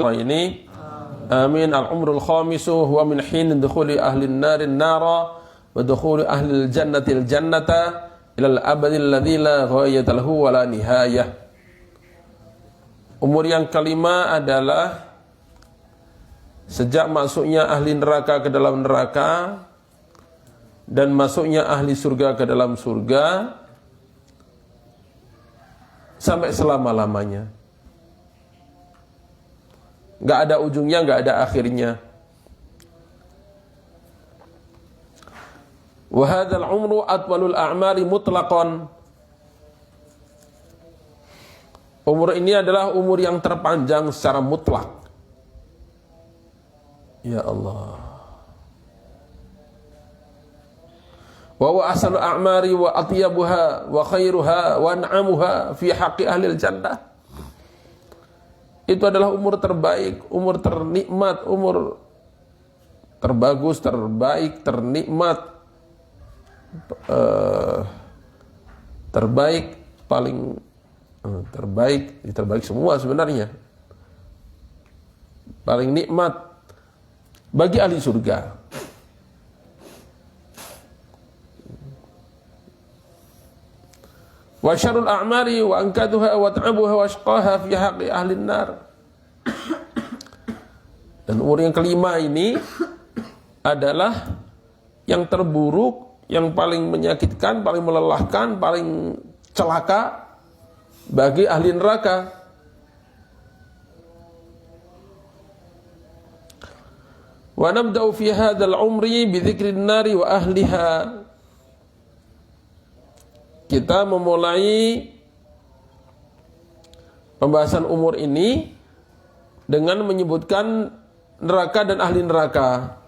ini amin. Al-umrul khamisu huwa min hin dukhuli ahli an-narin nara wa dukhuli ahli al-jannati al-jannata ila al-abadi alladzi la ghayata lahu wa la nihayah. Umur yang kelima adalah sejak masuknya ahli neraka ke dalam neraka dan masuknya ahli surga ke dalam surga sampai selama-lamanya. Gak ada ujungnya, gak ada akhirnya. Wa hadzal umru atwalul a'mari mutlaqan. Umur ini adalah umur yang terpanjang secara mutlak. Ya Allah. Wa huwa ahsanul a'mari wa atyabuha wa khairuha wa an'amuha fi haqqi ahlil jannah. Itu adalah umur terbaik, umur ternikmat, umur terbagus, terbaik, ternikmat, terbaik, paling terbaik semua sebenarnya. Paling nikmat bagi ahli surga. Wa syarrul a'mari wa ankaduha wa ta'abuha wa ashqaha fi haqqi ahli nar. Dan umur yang kelima ini adalah yang terburuk, yang paling menyakitkan, paling melelahkan, paling celaka bagi ahli neraka. Wa nabda'u fi hadzal umri bi dzikrin nari wa ahliha. Kita memulai pembahasan umur ini dengan menyebutkan neraka dan ahli neraka.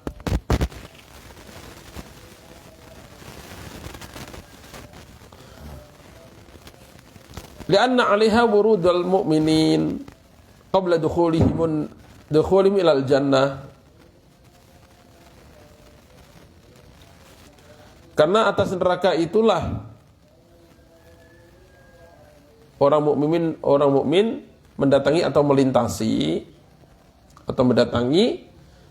Lianna 'alaiha wurudul mu'minin qabla dukhulihim ilal jannah. Karena atas neraka itulah orang mukmin mendatangi atau melintasi atau mendatangi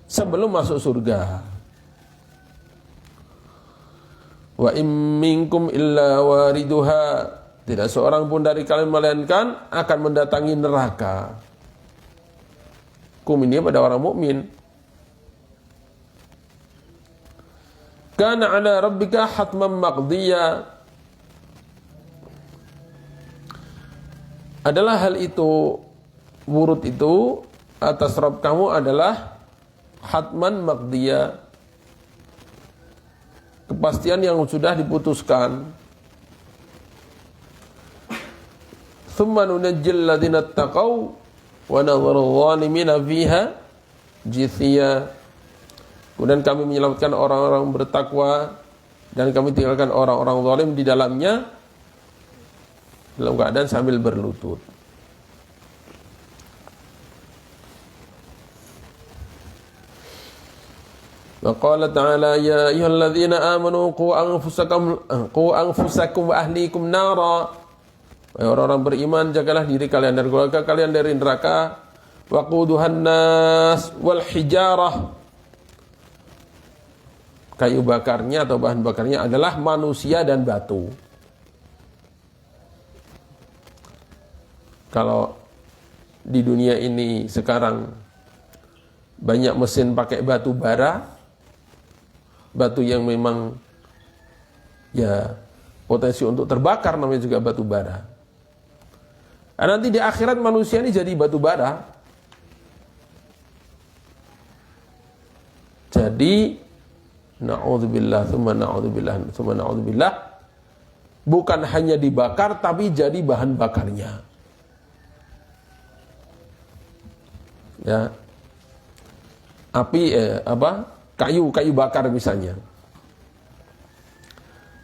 sebelum masuk surga. Wa im minkum illa wariduha. Tidak seorang pun dari kalian melainkan akan mendatangi neraka. Kum ini pada orang mukmin. Kana ala rabbika hatman maqdiya. Adalah hal itu, wurud itu atas Rabb kamu adalah hatman maqdiya, kepastian yang sudah diputuskan. Tsumma nunajjil ladzina taqaw wa nadharu adh-dhalimina fiha jithiya. Kemudian kami menyelamatkan orang-orang bertakwa dan kami tinggalkan orang-orang zalim di dalamnya dalam keadaan sambil berlutut. Wa qala ta'ala ya ayyuhalladzina amanu qu anfusakum wa ahlikum nara. Wahai orang-orang beriman, jagalah diri kalian dan keluarga kalian dari neraka. Waquduhan nas wal hijarah. Kayu bakarnya atau bahan bakarnya adalah manusia dan batu. Kalau di dunia ini sekarang banyak mesin pakai batu bara, batu yang memang ya potensi untuk terbakar, namanya juga batu bara. Nah, nanti di akhirat manusia ini jadi batu bara. Jadi na'udzubillah, tsumma na'udzubillah, tsumma na'udzubillah, bukan hanya dibakar tapi jadi bahan bakarnya. Ya, api kayu bakar misalnya,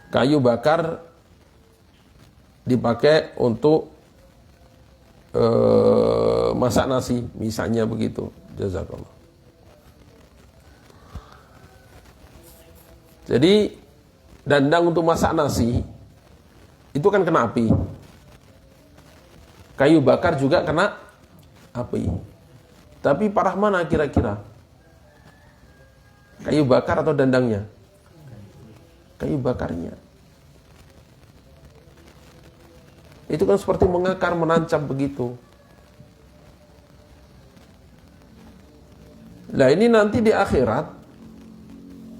kayu bakar dipakai untuk masak nasi misalnya begitu. Jazakallah. Jadi dandang untuk masak nasi itu kan kena api, kayu bakar juga kena api. Tapi parah mana kira-kira? Kayu bakar atau dandangnya? Kayu bakarnya. Itu kan seperti mengakar, menancap begitu. Nah ini nanti di akhirat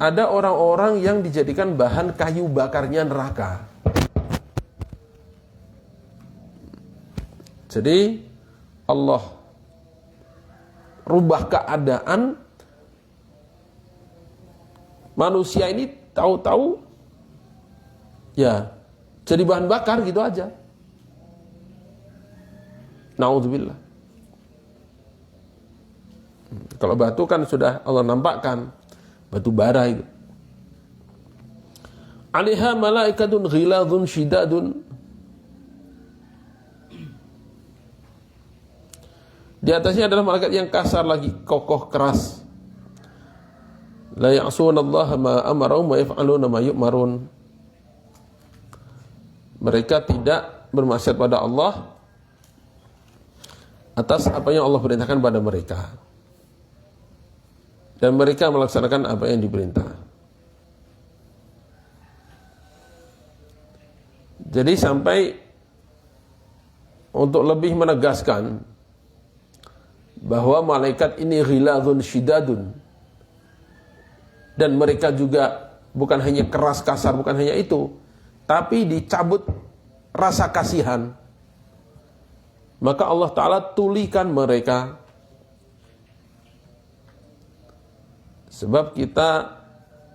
ada orang-orang yang dijadikan bahan kayu bakarnya neraka. Jadi Allah rubah keadaan manusia ini, tahu-tahu ya jadi bahan bakar gitu aja. Naudzubillah. Kalau batu kan sudah Allah nampakkan, batu bara itu. Alaiha malaikatun ghiladun syidadun. Di atasnya adalah malaikat yang kasar lagi, kokoh, keras. La ya'sunallaha ma amarahum wa yaf'aluna ma yu'marun. Mereka tidak bermaksiat pada Allah atas apa yang Allah perintahkan pada mereka, dan mereka melaksanakan apa yang diperintah. Jadi sampai untuk lebih menegaskan bahwa malaikat ini ghiladun syidadun, dan mereka juga bukan hanya keras kasar, bukan hanya itu, tapi dicabut rasa kasihan. Maka Allah Ta'ala tulikan mereka. Sebab kita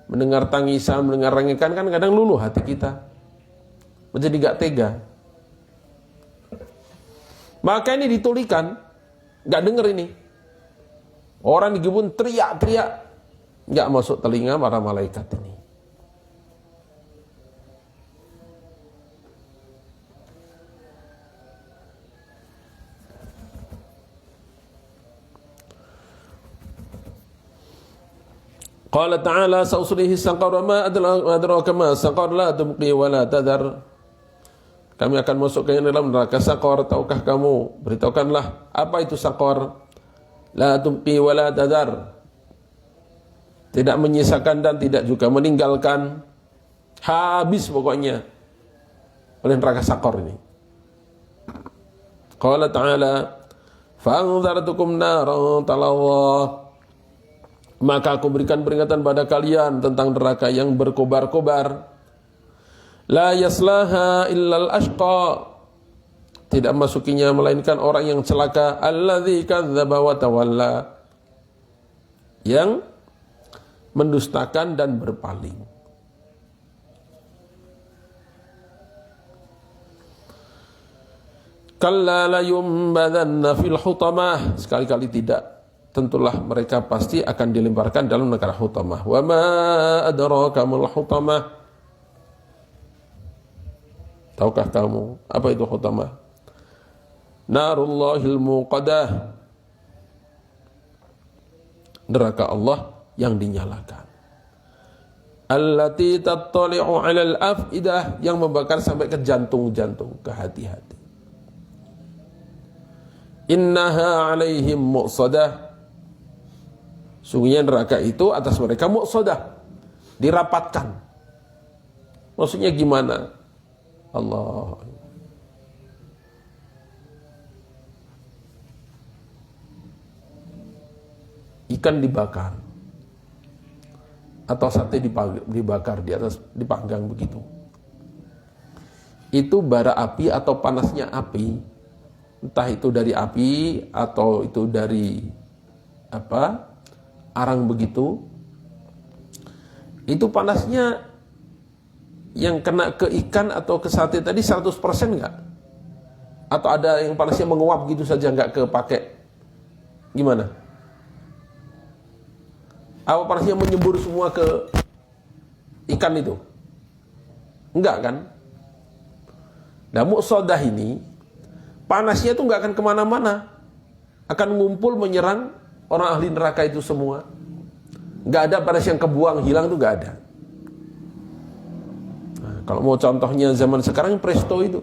mendengar tangisan, mendengar rengekan, kan kadang luluh hati kita, menjadi gak tega. Maka ini ditulikan, gak denger ini. Orang di kebun teriak-teriak, gak masuk telinga para malaikat ini. Qala ta'ala sa'uslihi saqar wa ma adraka ma saqar la tubqi wa la tadhar. Kami akan masukkan dalam neraka saqar. Tahukah kamu? Beritahukanlah apa itu saqar. La tubqi wa la tadhar. Tidak menyisakan dan tidak juga meninggalkan. Habis pokoknya oleh neraka saqar ini. Qala ta'ala fa'anzartukum naran talawah. Maka aku berikan peringatan pada kalian tentang neraka yang berkobar-kobar. La yaslaha illal ashqa. Tidak masukinya melainkan orang yang celaka. Alladzi kadzdzaba wa tawalla. Yang mendustakan dan berpaling. Kalla la yumbadanna fil hutamah. Sekali-kali tidak. Tentulah mereka pasti akan dilemparkan dalam neraka hutamah. Wa ma adraka mal hutamah. Tahukah kamu apa itu hutamah? Narullahil muqadah. Neraka Allah yang dinyalakan. Allati tattali'u 'alal afidah, yang membakar sampai ke jantung-jantung, ke hati-hati. Innaha 'alaihim muqsadah. Sungguhnya neraka itu atas mereka muqsadah, dirapatkan. Maksudnya gimana? Allah. Ikan dibakar atau sate dibakar di atas, dipanggang begitu. Itu bara api atau panasnya api, entah itu dari api atau itu dari apa, arang begitu, itu panasnya yang kena ke ikan atau ke sate tadi 100% enggak? Atau ada yang panasnya menguap gitu saja enggak kepake? Gimana? Apa panasnya menyembur semua ke ikan itu? Enggak kan? Nah, muqsadah ini panasnya itu enggak akan kemana-mana, akan ngumpul menyerang orang ahli neraka itu semua. Enggak ada panas yang kebuang, hilang itu enggak ada. Nah, kalau mau contohnya zaman sekarang, presto itu.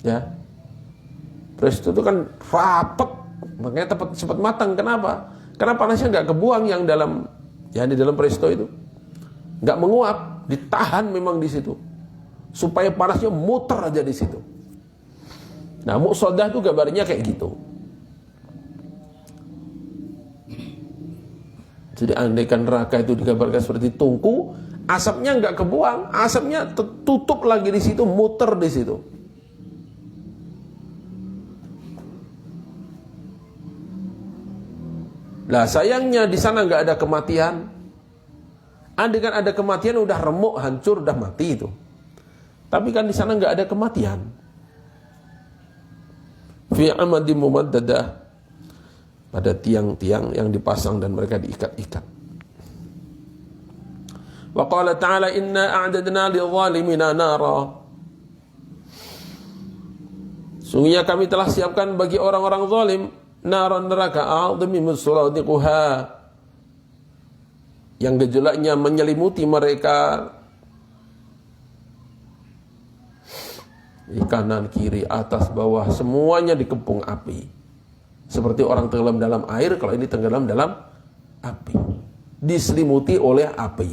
Ya. Presto itu kan rapet, makanya cepat matang. Kenapa? Karena panasnya nggak kebuang yang di dalam presto itu, nggak menguap, ditahan memang di situ, supaya panasnya muter aja di situ. Nah, muqsadah itu gambarnya kayak gitu. Jadi andaikan neraka itu digambarkan seperti tungku, asapnya nggak kebuang, asapnya tutup lagi di situ, muter di situ. Lah sayangnya di sana nggak ada kematian. Andaikan ada kematian udah remuk, hancur, udah mati itu. Tapi kan di sana nggak ada kematian. Fi amadin mumaddadah, pada tiang-tiang yang dipasang dan mereka diikat-ikat. Wa qala ta'ala inna a'dadna lidh-dhalimina nara. Sungguhnya kami telah siapkan bagi orang-orang zalim naran neraka a'dhami min suradiquha, yang gejolaknya menyelimuti mereka di kanan, kiri, atas, bawah, semuanya dikepung api. Seperti orang tenggelam dalam air, kalau ini tenggelam dalam api. Diselimuti oleh api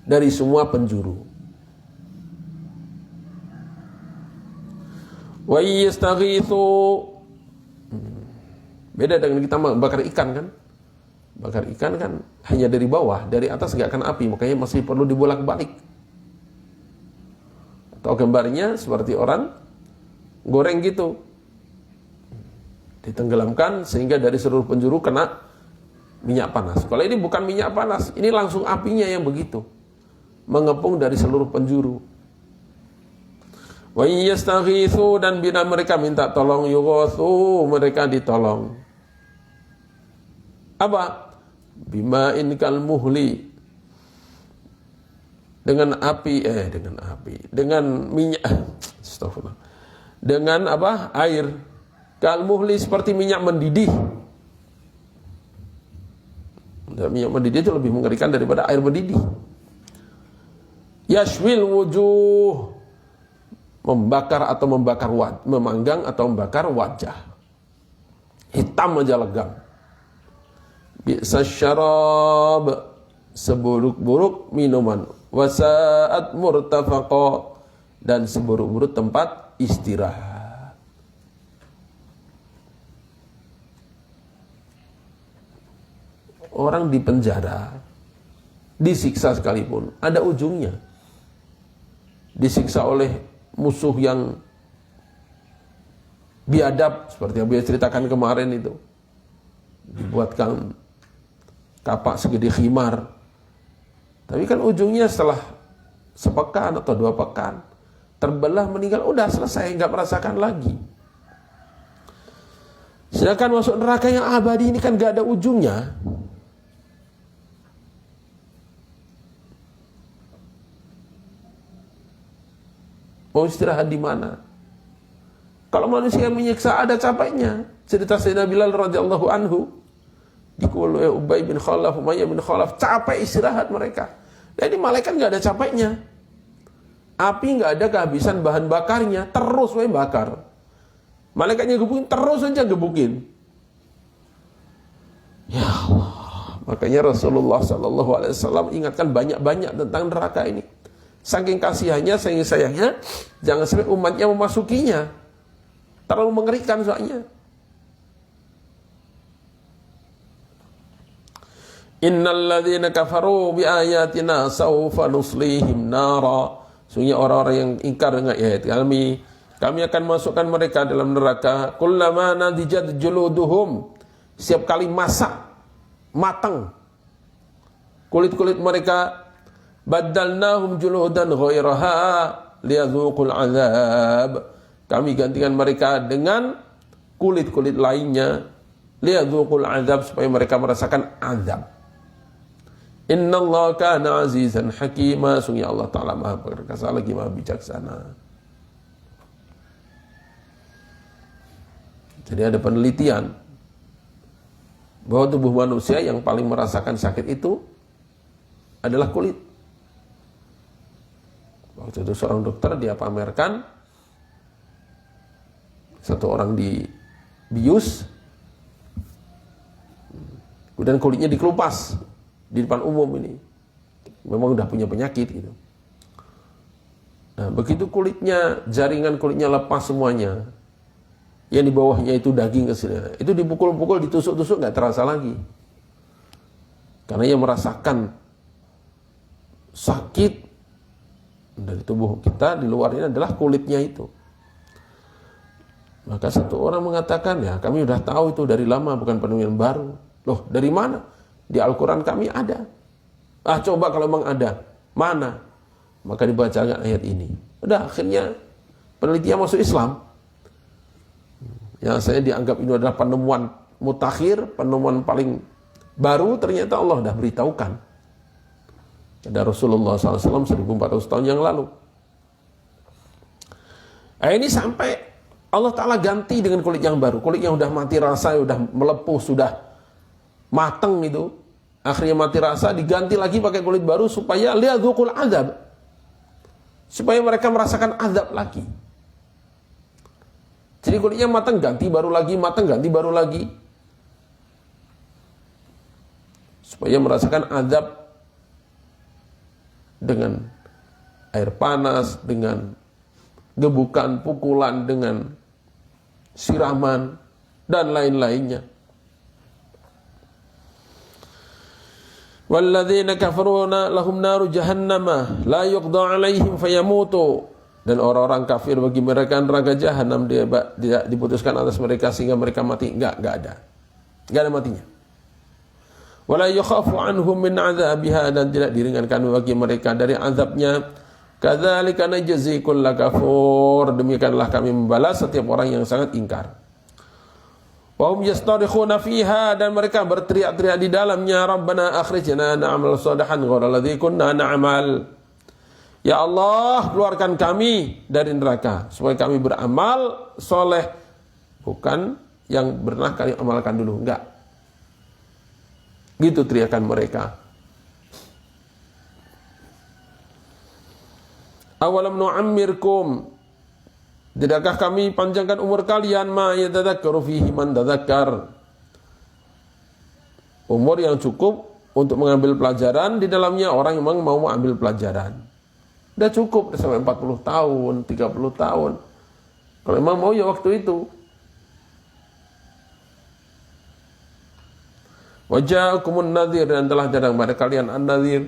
dari semua penjuru. Wa yastaghitsu, beda dengan kita bakar ikan kan. Bakar ikan kan hanya dari bawah, dari atas nggak akan api, makanya masih perlu dibolak-balik. Atau gambarnya seperti orang goreng gitu, ditenggelamkan sehingga dari seluruh penjuru kena minyak panas. Kalau ini bukan minyak panas, ini langsung apinya yang begitu, mengepung dari seluruh penjuru. Wa yastaghitsu, dan bila mereka minta tolong, yughatsu, mereka ditolong. Apa? Bima'in kal muhli, dengan minyak, astagfirullah, dengan apa? Air. Kal muhli, seperti minyak mendidih. Dan minyak mendidih itu lebih mengerikan daripada air mendidih. Yashwil wujuh, membakar atau membakar memanggang atau membakar wajah. Hitam aja legam. Bi'sa syarab, seburuk-buruk minuman. Wasa'at murtafaqa, dan seburuk-buruk tempat istirahat. Orang di penjara, disiksa sekalipun, ada ujungnya. Disiksa oleh musuh yang biadab, seperti yang dia ceritakan kemarin itu. Dibuatkan kapak segede khimar. Tapi kan ujungnya setelah sepekan atau 2 pekan terbelah, meninggal, udah selesai, nggak merasakan lagi. Sedangkan masuk neraka yang abadi ini kan nggak ada ujungnya. Mau istirahat di mana? Kalau manusia menyiksa ada capeknya. Cerita Sayyidina Bilal radhiyallahu anhu, dikul Ubay bin Khalaf, Umayyah bin Khalaf, capek istirahat mereka. Jadi malaikat nggak ada capeknya. Api nggak ada kehabisan bahan bakarnya, terus bakar. Malaikatnya gebukin, terus aja gebukin. Ya Allah, makanya Rasulullah SAW ingatkan banyak-banyak tentang neraka ini. Saking kasihannya, saking sayangnya, jangan sampai umatnya memasukinya. Terlalu mengerikan soalnya. Innal ladzina kafaru bi ayatina sawfa nuslihim nara. Sungguh orang-orang yang ingkar dengan ayat kami akan masukkan mereka dalam neraka. Kullama nadijat juluduhum, setiap kali masak matang kulit-kulit mereka, baddalnahum juludan ghairaha liyadzuqul azab, kami gantikan mereka dengan kulit-kulit lainnya, liyadzuqul azab, supaya mereka merasakan azab. Innallaha kana azizan hakima, sungguh Allah Ta'ala maha perkasa lagi maha bijaksana. Jadi ada penelitian bahwa tubuh manusia yang paling merasakan sakit itu adalah kulit. Waktu itu seorang dokter dia pamerkan Satu orang dibius, kemudian kulitnya dikelupas di depan umum ini. Memang udah punya penyakit gitu. Nah, begitu kulitnya, jaringan kulitnya lepas semuanya, yang di bawahnya itu daging kesini, itu dipukul-pukul, ditusuk-tusuk nggak terasa lagi. Karena ia merasakan sakit dari tubuh kita, di luarnya adalah kulitnya itu. Maka satu orang mengatakan, ya kami udah tahu itu dari lama, bukan penemuan baru. Loh, dari mana? Di Al-Quran kami ada. Ah, coba kalau memang ada, mana? Maka dibacakan ayat ini. Udah, akhirnya penelitian masuk Islam. Yang saya dianggap ini adalah penemuan mutakhir, penemuan paling baru, ternyata Allah dah beritahukan. Ada Rasulullah SAW 1400 tahun yang lalu. Nah, ini sampai Allah Ta'ala ganti dengan kulit yang baru. Kulit yang udah mati rasa, udah melepuh, sudah mateng itu. Akhirnya mati rasa, diganti lagi pakai kulit baru supaya liyadzuqul azab. Supaya mereka merasakan azab lagi. Jadi kulitnya matang, ganti baru lagi, matang, ganti baru lagi. Supaya merasakan azab dengan air panas, dengan gebukan, pukulan, dengan siraman, dan lain-lainnya. Walladzina kafaruna lahum naru jahannama la yuqda 'alaihim fayamutu. Dan orang-orang kafir bagi mereka neraka jahanam, dia tidak diputuskan atas mereka sehingga mereka mati. Enggak ada. Enggak ada matinya. Wala yukhafu anhum min 'adzabiha, dan tidak diringankan bagi mereka dari azabnya. Kadzalika najzi kulla kafur, demikianlah kami membalas setiap orang yang sangat ingkar. Wa hum yastarikhuna fiha, dan mereka berteriak-teriak di dalamnya, Rabbana akhrijna na'mal shalihan ghairal ladzi kunna na'mal. Ya Allah, keluarkan kami dari neraka supaya kami beramal soleh, bukan yang pernah kami amalkan dulu. Enggak. Gitu teriakan mereka. Awalam nu'ammirkum, tidakkah kami panjangkan umur kalian, ma yatadzakkaru fihi man tadzakkar, umur yang cukup untuk mengambil pelajaran di dalamnya orang yang memang mau mengambil pelajaran. Udah cukup, udah sampai 40 tahun, 30 tahun. Kalau memang mau ya waktu itu. Waja'akumun nadhir, dan telah datang pada kalian an-nadhir,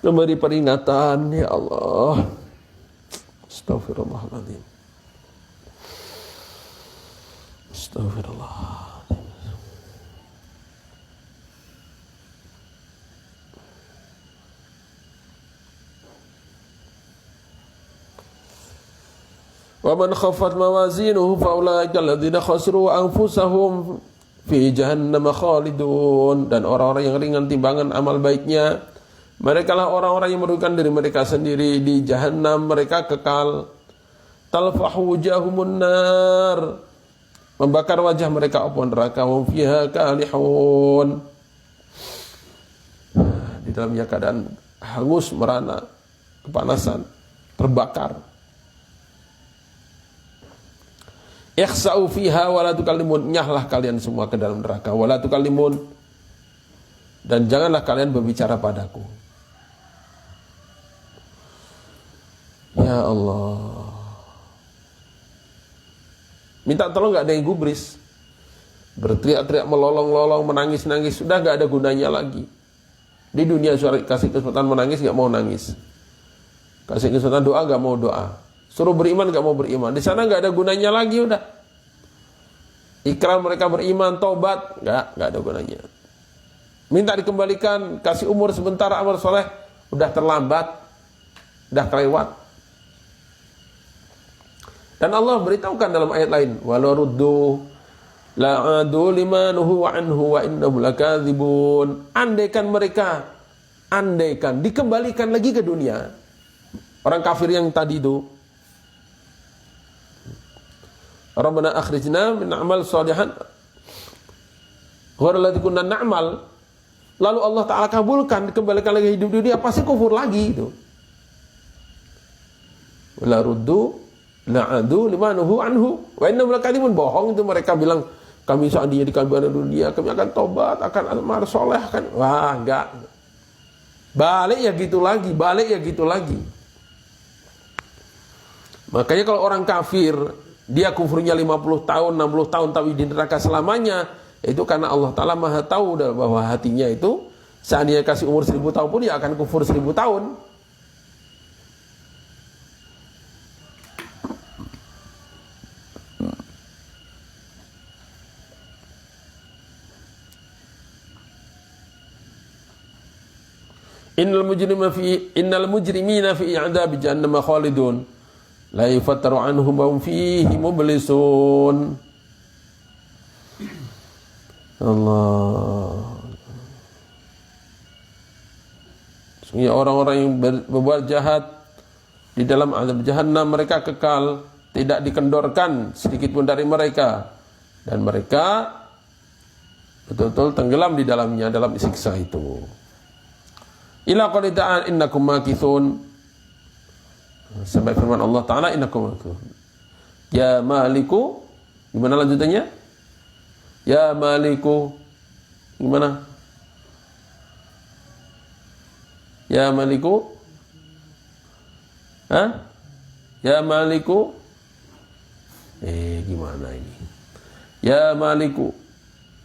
memberi peringatan. Ya Allah, Astaghfirullahaladzim, Astaghfirullah. Wa man khaffat mawazinuhu fa ulaika alladziina khasiru anfusahum fi jahannam khalidun. Dan orang-orang yang ringan timbangan amal baiknya, mereka lah orang-orang yang merugikan diri mereka sendiri, di jahannam mereka kekal. Talfahu wujahumun nar, membakar wajah mereka api neraka. Hum fiha kalihun, di dalamnya keadaan hangus merana, kepanasan, terbakar. Ikhsa'u fiha wa la tukallimun, nyahlah kalian semua ke dalam neraka. Wa la tukallimun, dan janganlah kalian berbicara padaku. Ya Allah, minta tolong gak ada yang gubris, berteriak-teriak, melolong-lolong, menangis-nangis, sudah gak ada gunanya lagi. Di dunia kasih kesempatan menangis, gak mau nangis. Kasih kesempatan doa, gak mau doa. Suruh beriman, gak mau beriman. Di sana gak ada gunanya lagi, udah. Ikrar mereka beriman, tobat, gak ada gunanya. Minta dikembalikan, kasih umur sebentar amal soleh, udah terlambat, udah kelewat. Dan Allah beritahukan dalam ayat lain, walau ruddu la'adu lima nuhu anhu wa innahum lakadzibun. Andaikan dikembalikan lagi ke dunia, orang kafir yang tadi itu, Rabbana akhrijna min amal shalihan ghairal ladzi kunna na'mal, lalu Allah Ta'ala kabulkan, dikembalikan lagi hidup dunia, pasti kufur lagi itu. la ruddu la'adu limanuhu anhu wa innahum lakadzibun. Bohong itu mereka bilang, kami seandainya dikabari dunia kami akan tobat, akan amal soleh, akan. Wah, enggak. Balik ya gitu lagi, balik ya gitu lagi. Makanya kalau orang kafir, dia kufurnya 50 tahun, 60 tahun tapi di neraka selamanya, itu karena Allah Ta'ala maha tahu bahwa hatinya itu seandainya kasih umur 1000 tahun pun dia akan kufur 1000 tahun. Innal mujrimina fi i'dab jahannam khalidun la yufattaru anhum wa hum fihi mublisun. Allah. Sungguh orang-orang yang berbuat jahat di dalam azab jahannam, mereka kekal, tidak dikendorkan sedikit pun dari mereka, dan mereka betul-betul tenggelam di dalamnya, dalam siksa itu. Ila qali ta'ala innakum makithun, sampai firman Allah Ta'ala innakum makithun. Ya maliku, gimana lanjutannya? Ya maliku, gimana? Ya maliku, hah? Ya maliku, gimana ini? Ya maliku,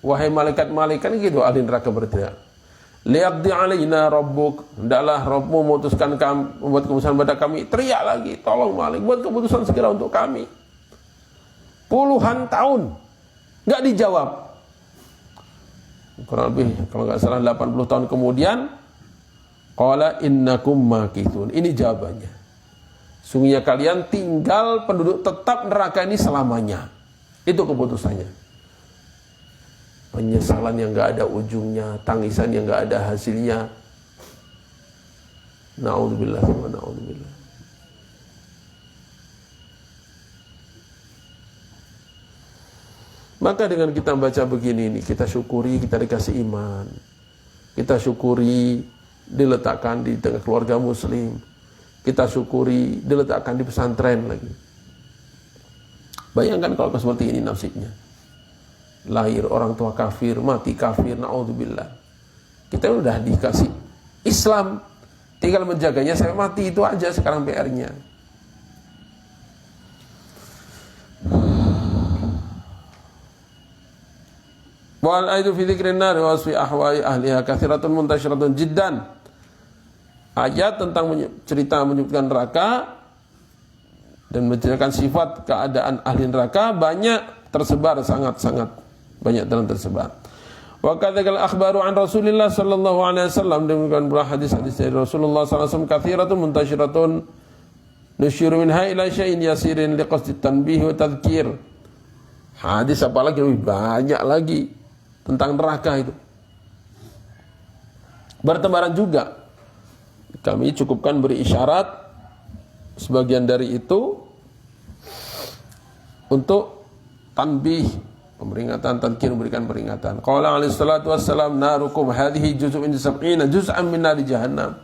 wahai malaikat-malaikat gitu ahli neraka berteriak. Liaqdi alaina rabbuk, hendaklah Rabbmu memutuskan kami, membuat keputusan pada kami. Teriak lagi, tolong Malik, buat keputusan segera untuk kami. Puluhan tahun nggak dijawab. Kurang lebih kalau nggak salah 80 tahun kemudian, qala innakum makithun. Ini jawabannya. Sungguhnya kalian tinggal penduduk tetap neraka ini selamanya. Itu keputusannya. Penyesalan yang gak ada ujungnya, tangisan yang gak ada hasilnya. Na'udzubillah wa na'udzubillah. Maka dengan kita baca begini ini, kita syukuri kita dikasih iman. Kita syukuri diletakkan di tengah keluarga muslim. Kita syukuri diletakkan di pesantren lagi. Bayangkan kalau seperti ini nasibnya. Lahir orang tua kafir, mati kafir, na'udzubillah. Kita udah dikasih Islam, tinggal menjaganya sampai mati, itu aja sekarang PR-nya. Wal aidu fi dzikrin nar wa wasfi ahwai ahliha katsiratun muntasyiratun jiddan. Ayat tentang cerita menyebutkan neraka dan menceritakan sifat keadaan ahli neraka banyak tersebar, sangat-sangat banyak dalam tersebar. Wa kadzal akhbaru an Rasulillah sallallahu alaihi wasallam, demikian pula hadis-hadis dari Rasulullah sallallahu alaihi wasallam katsiratun muntasyiratun nusyiru minha ila syai'in yasirin liqasdi tanbih wa tadhkir. Hadis apalagi lebih banyak lagi tentang neraka itu. Bertebaran juga. Kami cukupkan beri isyarat sebagian dari itu untuk tanbih, peringatan, tadhkir, memberikan peringatan. Qala alaihi salatu wassalam narukum hadhihi juz'un min 70 juz'an min nari jahannam.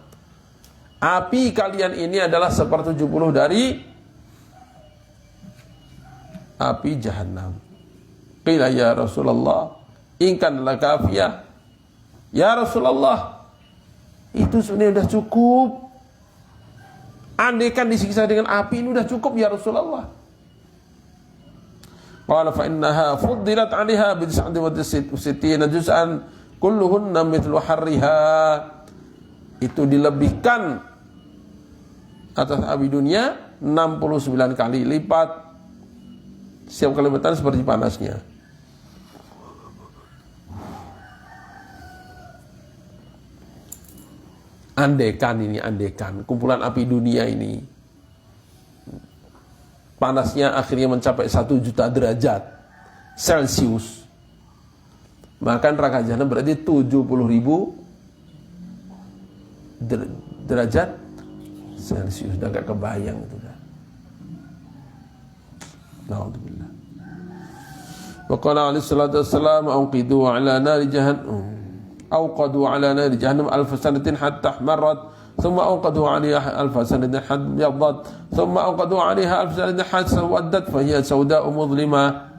Api kalian ini adalah 1/70 dari api jahannam. Qila ya Rasulullah in kan lakafiyah. Ya Rasulullah, itu sebenarnya sudah cukup. Andaikan disiksa dengan api ini sudah cukup ya Rasulullah. Qala fa innaha fuddilat 'alaiha bi 69 juz'an kulluhunna mithlu harriha. Itu dilebihkan atas api dunia 69 kali lipat. Setiap kali lipat seperti panasnya. Andaikan kumpulan api dunia ini panasnya akhirnya mencapai 1 juta derajat Celcius, maka neraka jahanam berarti 70.000 derajat Celcius. Udah gak kebayang itu dah. Na'udzubillah. Wa qala alaihi salatu wassalam auqidu ala nari jahannam awqadu ala nari jahannam alf sanatin hatta ihmarat ثم أوقدوا عليها ألف سنة حتى ابيضت ثم أوقدوا عليها ألف سنة حتى سودت فهي سوداء مظلمة.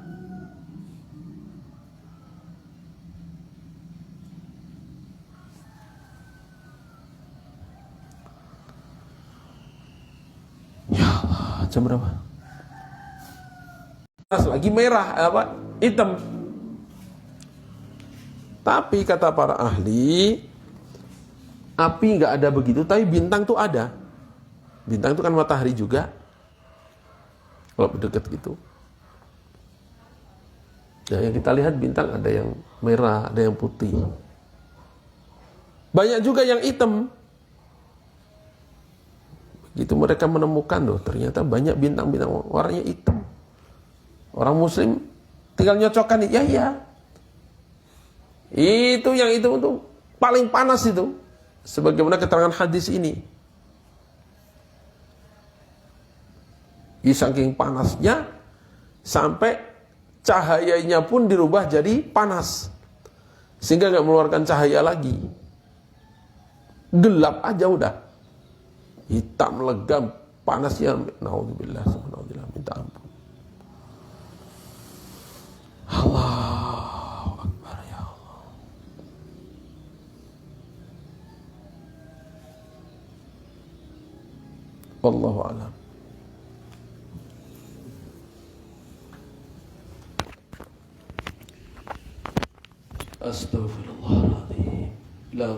Ya Allah, jam berapa? Lagi merah, hitam. Tapi kata para ahli, api nggak ada begitu, tapi bintang tuh ada. Bintang itu kan matahari juga. Kalau dekat gitu. Nah, yang kita lihat bintang ada yang merah, ada yang putih. Banyak juga yang hitam. Begitu mereka menemukan loh, ternyata banyak bintang-bintang warnanya hitam. Orang Muslim tinggal nyocokkan, ya. Itu yang itu paling panas itu. Sebagaimana keterangan hadis ini. Saking panasnya sampai cahayanya pun dirubah jadi panas. Sehingga nggak mengeluarkan cahaya lagi. Gelap aja udah. Hitam legam, panasnya naudzubillah, subhanallah, minta ampun. Allahu Akbar, ya Allah. Wallahu a'lam. Astaghfirullahaladzim. La